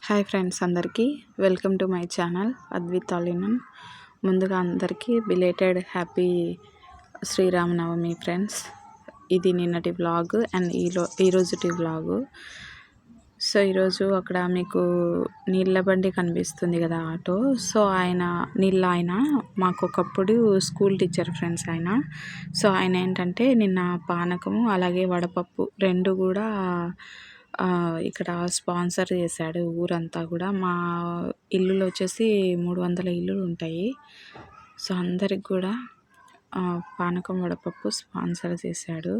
Hi friends, అందరికీ welcome to my channel Advith all in one. ముందుగా అందరికీ బిలేటెడ్ హ్యాపీ శ్రీరామనవమి ఫ్రెండ్స్. ఇది నిన్నటి వ్లాగ్ అండ్ ఈరోజుటి వ్లాగు. సో ఈరోజు అక్కడ మీకు నీళ్ళ బండి కనిపిస్తుంది కదా, ఆటో. సో ఆయన మాకు ఒకప్పుడు స్కూల్ టీచర్ ఫ్రెండ్స్ ఆయన. సో ఆయన ఏంటంటే నిన్న పానకము అలాగే వడపప్పు రెండు కూడా ఇక్కడ స్పాన్సర్ చేశాడు ఊరంతా కూడా. మా ఇల్లులో వచ్చేసి 300 ఇల్లులు ఉంటాయి. సో అందరికి కూడా పానకం వడపప్పు స్పాన్సర్ చేశాడు.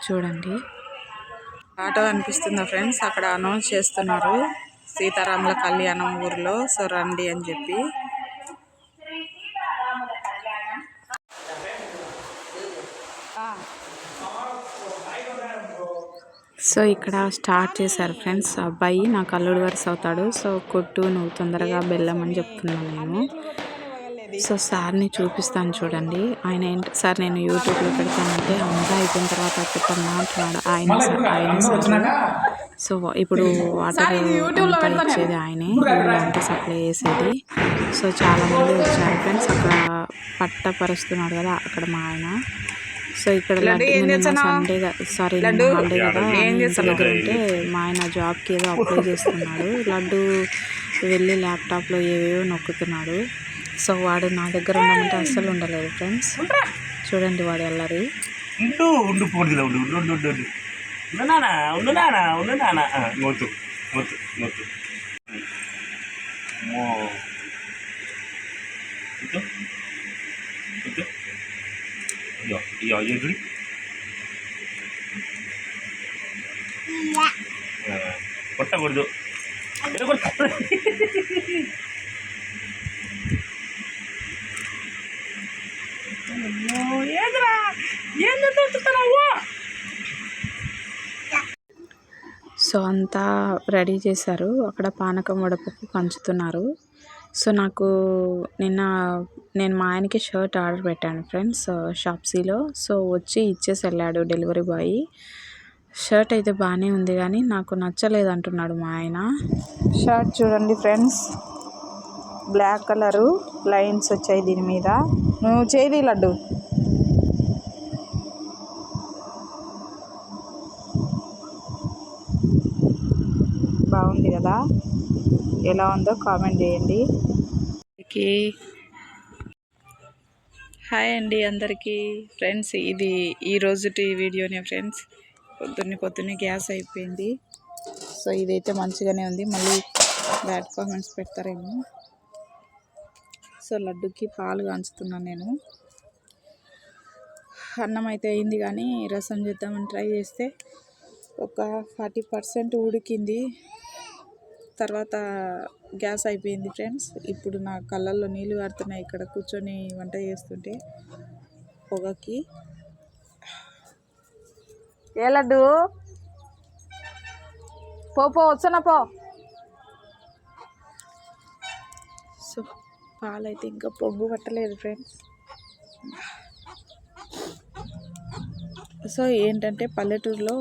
చూడండి, ఆటో అనిపిస్తుందా ఫ్రెండ్స్, అక్కడ అనౌన్స్ చేస్తున్నారు సీతారాముల కళ్యాణం ఊరిలో. సో రండి అని చెప్పి. సో ఇక్కడ స్టార్ట్ చేశారు ఫ్రెండ్స్. అబ్బాయి నాకు అల్లుడు వరుస అవుతాడు. సో కొట్టు, నువ్వు తొందరగా బెల్లం అని చెప్తున్నాను నేను. సో సార్ని చూపిస్తాను చూడండి. ఆయన సార్ నేను యూట్యూబ్లో పెడతానంటే అంతా అయిపోయిన తర్వాత పెట్టన్నా అంటున్నాడు. ఆయన సార్. సో ఇప్పుడు వాటర్ అంతా ఇచ్చేది ఆయనే, అంటే సప్లై చేసేది. సో చాలామంది వచ్చారు ఫ్రెండ్స్. అక్కడ పట్టపరుస్తున్నాడు కదా అక్కడ మా ఆయన. సో ఇక్కడ సండే హాలిడే కదా దగ్గర ఉంటే మా ఆయన జాబ్కి ఏదో అప్లై చేస్తున్నాడు. లడ్డు వెళ్ళి ల్యాప్టాప్లో ఏవేవో నొక్కుతున్నాడు. సో వాడు నా దగ్గర ఉండమంటే అస్సలు ఉండలేదు ఫ్రెండ్స్. చూడండి వాడు అల్లరి. కొట్టకూడదు. సో అంతా రెడీ చేశారు. అక్కడ పానకం వడపప్పు పంచుతున్నారు. సో నేను మా ఆయనకి షర్ట్ ఆర్డర్ పెట్టాను ఫ్రెండ్స్ షాప్సీలో. సో వచ్చి ఇచ్చేసి వెళ్ళాడు డెలివరీ బాయ్. షర్ట్ అయితే బాగానే ఉంది కానీ నాకు నచ్చలేదు అంటున్నాడు మా ఆయన. షర్ట్ చూడండి ఫ్రెండ్స్, బ్లాక్ కలరు లైన్స్ వచ్చాయి దీని మీద. నువ్వు చేయి లడ్డు. బాగుంది కదా, ఎలా ఉందో కామెంట్ చేయండి. హాయ్ అండి అందరికీ ఫ్రెండ్స్. ఇది ఈరోజుటి వీడియోనే ఫ్రెండ్స్. పొద్దున్నే గ్యాస్ అయిపోయింది. సో ఇదైతే మంచిగానే ఉంది, మళ్ళీ బ్యాడ్ కామెంట్స్ పెడతారేమో. సో లడ్డుకి పాలు కాంచుతున్నాను నేను. అన్నం అయితే అయింది కానీ రసం చేద్దామని ట్రై చేస్తే ఒక 40% ఉడికింది. తర్వాత గ్యాస్ అయిపోయింది ఫ్రెండ్స్. ఇప్పుడు నా కళ్ళల్లో నీళ్ళు కారుతున్నాయి ఇక్కడ కూర్చొని వంట చేస్తుంటే పొగకి. ఏ లడ్డు పో వచ్చనా పో. సో పాలైతే ఇంకా పొంగు పట్టలేదు ఫ్రెండ్స్. సో ఏంటంటే పల్లెటూరులో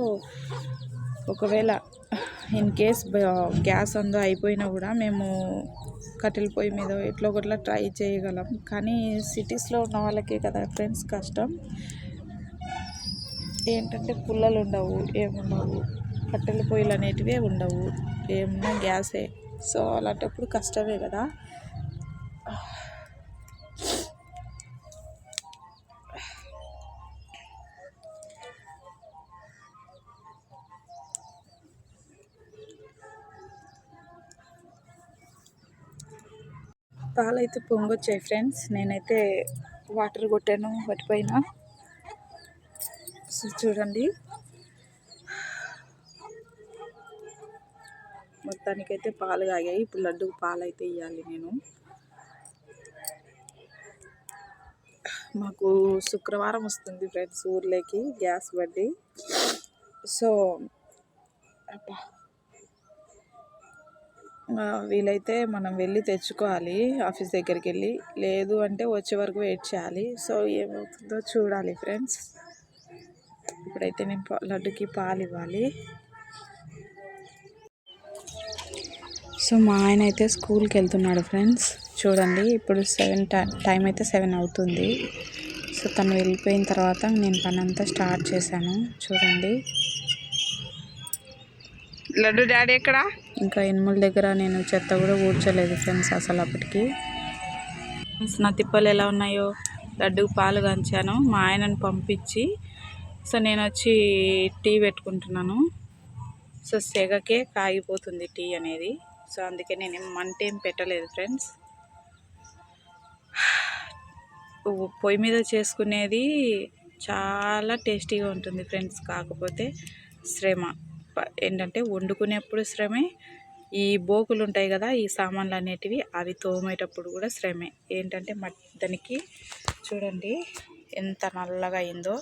ఒకవేళ ఇన్ కేస్ గ్యాస్ అందో అయిపోయినా కూడా మేము కట్టెల పొయ్యి మీద ఎట్లా ఒకట్లా ట్రై చేయగలం. కానీ సిటీస్లో ఉన్న వాళ్ళకే కదా ఫ్రెండ్స్ కష్టం. ఏంటంటే పుల్లలు ఉండవు, ఏముండవు, కట్టెల పొయ్యిలు అనేటివే ఉండవు, ఏమున్నా గ్యాసే. సో అలాంటప్పుడు కష్టమే కదా. పాలైతే పొంగొచ్చాయి ఫ్రెండ్స్. నేనైతే వాటర్ కొట్టాను వాటిపైన. సో చూడండి, మొత్తానికైతే పాలు కాగాయి. ఇప్పుడు లడ్డుకు పాలు అయితే ఇవ్వాలి నేను. మాకు శుక్రవారం వస్తుంది ఫ్రెండ్స్ ఊర్లోకి గ్యాస్ బండి. సో వీలైతే మనం వెళ్ళి తెచ్చుకోవాలి ఆఫీస్ దగ్గరికి వెళ్ళి, లేదు అంటే వచ్చే వరకు వెయిట్ చేయాలి. సో ఏమవుతుందో చూడాలి ఫ్రెండ్స్. ఇప్పుడైతే నేను లడ్డుకి పాలు ఇవ్వాలి. సో మా ఆయన అయితే స్కూల్కి వెళ్తున్నాడు ఫ్రెండ్స్. చూడండి ఇప్పుడు 7 టైం అయితే 7 అవుతుంది. సో తను వెళ్ళిపోయిన తర్వాత నేను పని అంతా స్టార్ట్ చేశాను. చూడండి లడ్డు డాడీ ఎక్కడ? ఇంకా ఎనుముల దగ్గర నేను చెత్త కూడా ఊడ్చలేదు ఫ్రెండ్స్ అసలు అప్పటికి. నా తిప్పలు ఎలా ఉన్నాయో. లడ్డుకు పాలు కాంచాను మా ఆయనను పంపించి. సో నేను వచ్చి టీ పెట్టుకుంటున్నాను. సో సెగకే కాగిపోతుంది టీ అనేది. సో అందుకే నేను మంట ఏం పెట్టలేదు ఫ్రెండ్స్. పొయ్యి మీద చేసుకునేది చాలా టేస్టీగా ఉంటుంది ఫ్రెండ్స్. కాకపోతే శ్రమ ఏంటంటే వండుకునేప్పుడు శ్రమే, ఈ బోకులు ఉంటాయి కదా ఈ సామాన్లు అనేటివి అవి తోమేటప్పుడు కూడా శ్రమే. ఏంటంటే దానికి చూడండి ఎంత నల్లగా అయిందో.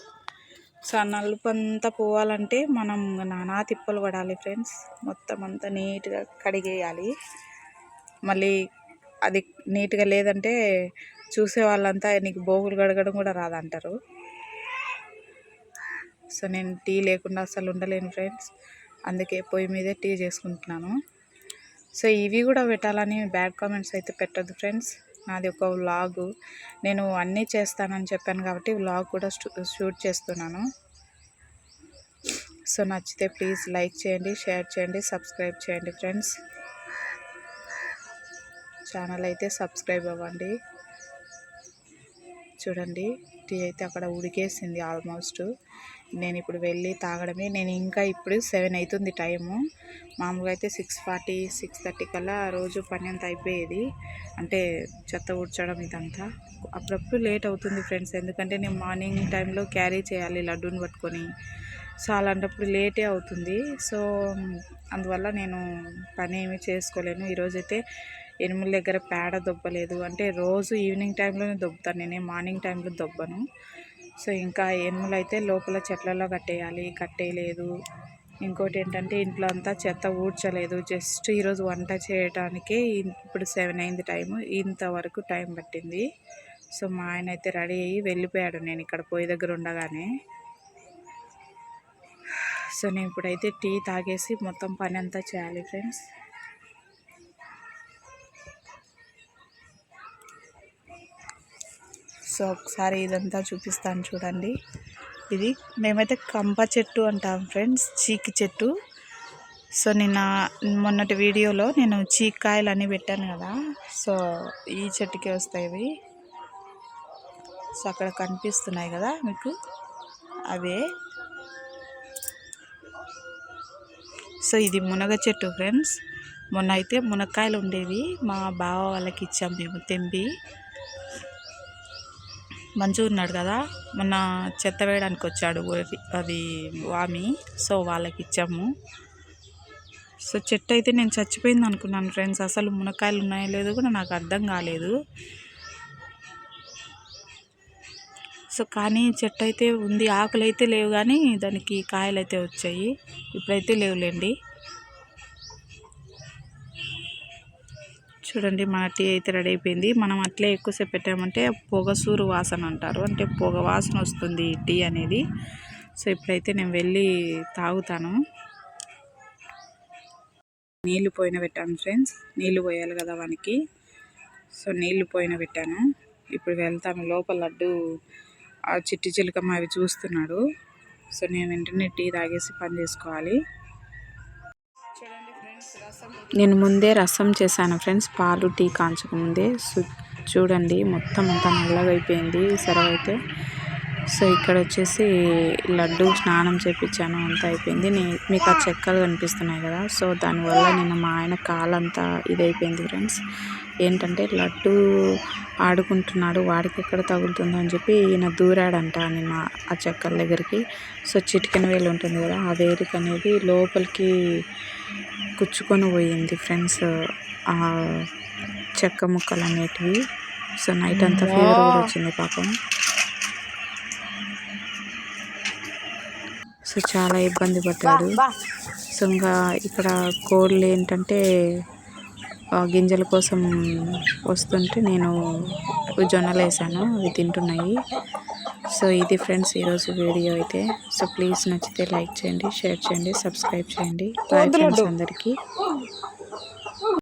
సో ఆ నలుపు అంతా పోవాలంటే మనం నానా తిప్పలు పడాలి ఫ్రెండ్స్. మొత్తం అంతా నీట్గా కడిగేయాలి. మళ్ళీ అది నీట్గా లేదంటే చూసే వాళ్ళంతా నీకు బోగులు కడగడం కూడా రాదంటారు. సో నేను టీ లేకుండా అసలు ఉండలేను ఫ్రెండ్స్. అందుకే పొయ్యి మీదే టీ చేసుకుంటున్నాను. సో ఇవి కూడా పెట్టాలని బ్యాడ్ కామెంట్స్ అయితే పెట్టద్దు ఫ్రెండ్స్. నాది ఒక వ్లాగు, నేను అన్నీ చేస్తానని చెప్పాను కాబట్టి వ్లాగ్ కూడా షూట్ చేస్తున్నాను. సో నచ్చితే ప్లీజ్ లైక్ చేయండి, షేర్ చేయండి, సబ్స్క్రైబ్ చేయండి ఫ్రెండ్స్. ఛానల్ అయితే సబ్స్క్రైబ్ అవ్వండి. చూడండి టీ అయితే అక్కడ ఉడికేసింది ఆల్మోస్ట్. నేను ఇప్పుడు వెళ్ళి తాగడమే. నేను ఇంకా ఇప్పుడు 7 అవుతుంది టైము. మామూలుగా అయితే 6:40 6:30 కల్లా రోజు పని అంతా అయిపోయేది. అంటే చెత్త ఊడ్చడం ఇదంతా. అప్పుడప్పుడు లేట్ అవుతుంది ఫ్రెండ్స్. ఎందుకంటే నేను మార్నింగ్ టైంలో క్యారీ చేయాలి లడ్డూని పట్టుకొని. సో అలాంటప్పుడు లేటే అవుతుంది. సో అందువల్ల నేను పని ఏమీ చేసుకోలేను. ఈరోజైతే ఎనుముల దగ్గర పేడ దొబ్బలేదు. అంటే రోజు ఈవినింగ్ టైంలోనే దొబ్బుతాను, నేనే మార్నింగ్ టైంలో దొబ్బను. సో ఇంకా ఎనుములు అయితే లోపల చెట్లలో కట్టేయలేదు. ఇంకోటి ఏంటంటే ఇంట్లో అంతా చెత్త ఊడ్చలేదు. జస్ట్ ఈరోజు వంట చేయడానికే ఇప్పుడు 7 అయింది టైము. ఇంతవరకు టైం పట్టింది. సో మా ఆయన అయితే రెడీ అయ్యి వెళ్ళిపోయాడు నేను ఇక్కడ పొయ్యి దగ్గర ఉండగానే. సో నేను ఇప్పుడైతే టీ తాగేసి మొత్తం పని అంతా చేయాలి ఫ్రెండ్స్. సో ఒకసారి ఇదంతా చూపిస్తాను చూడండి. ఇది మేమైతే కంప చెట్టు అంటాం ఫ్రెండ్స్, చీకి చెట్టు. సో మొన్నటి వీడియోలో నేను చీక్కాయలు అని పెట్టాను కదా. సో ఈ చెట్టుకే వస్తాయి ఇవి. సో అక్కడ కనిపిస్తున్నాయి కదా మీకు అవే. సో ఇది మునగ చెట్టు ఫ్రెండ్స్. మొన్న అయితే మునక్కాయలు ఉండేవి, మా బావ వాళ్ళకి ఇచ్చాం మేము తెంపి. మంచిగా ఉన్నాడు కదా, మొన్న చెత్త వేయడానికి వచ్చాడు అది వామి. సో వాళ్ళకి ఇచ్చాము. సో చెట్టు అయితే నేను చచ్చిపోయింది అనుకున్నాను ఫ్రెండ్స్. అసలు మునక్కాయలు ఉన్నాయో లేదో కూడా నాకు అర్థం కాలేదు. సో కానీ చెట్టు అయితే ఉంది, ఆకులు అయితే లేవు కానీ దానికి కాయలు అయితే వచ్చాయి. ఇప్పుడైతే లేవులేండి. చూడండి మన టీ అయితే రెడీ అయిపోయింది. మనం అట్లే ఎక్కువసేపు పెట్టామంటే పొగసూరు వాసన అంటారు, అంటే పొగ వాసన వస్తుంది టీ అనేది. సో ఇప్పుడైతే నేను వెళ్ళి తాగుతాను. నీళ్ళు పోయిన పెట్టాను ఫ్రెండ్స్, నీళ్ళు పోయాలి కదా వానికి. సో నీళ్ళు పోయిన పెట్టాను. ఇప్పుడు వెళ్తాను. లోపల లడ్డు ఆ చిట్టి చిలుకమ్మ అవి చూస్తున్నాడు. సో నేను వెంటనే టీ తాగేసి పని చేసుకోవాలి. నేను ముందే రసం చేశాను ఫ్రెండ్స్, పాలు టీ కాంచకముందే. సో చూడండి మొత్తం అంతా నల్లగా అయిపోయింది సరవ అయితే. సో ఇక్కడ వచ్చేసి లడ్డు స్నానం చేయించాను, అంతా అయిపోయింది. మీకు ఆ చెక్కలు కనిపిస్తున్నాయి కదా, సో దానివల్ల నిన్న మా ఆయన కాలంతా ఇదైపోయింది ఫ్రెండ్స్. ఏంటంటే లడ్డు ఆడుకుంటున్నాడు, వాడికి ఎక్కడ తగులుతుందో అని చెప్పి ఈయన దూరాడంట నిన్న ఆ చెక్కల దగ్గరికి. సో చిటికెన వేలు ఉంటుంది కదా, ఆ వేలికి అనేది లోపలికి కుచ్చుకొని పోయింది ఫ్రెండ్స్ ఆ చెక్క ముక్కలు అనేటివి. సో నైట్ అంతా ఫీవర్ కూడా వచ్చింది పాపం. సో చాలా ఇబ్బంది పడ్డాడు. సో ఇంకా ఇక్కడ కోళ్ళు ఏంటంటే గింజల కోసం వస్తుంటే నేను జొన్నలు వేసాను, అవి తింటున్నాయి. సో ఇది ఫ్రెండ్స్ ఈరోజు వీడియో అయితే. సో ప్లీజ్ నచ్చితే లైక్ చేయండి, షేర్ చేయండి, సబ్స్క్రైబ్ చేయండి. బాయ్ ఫ్రెండ్స్ అందరికీ.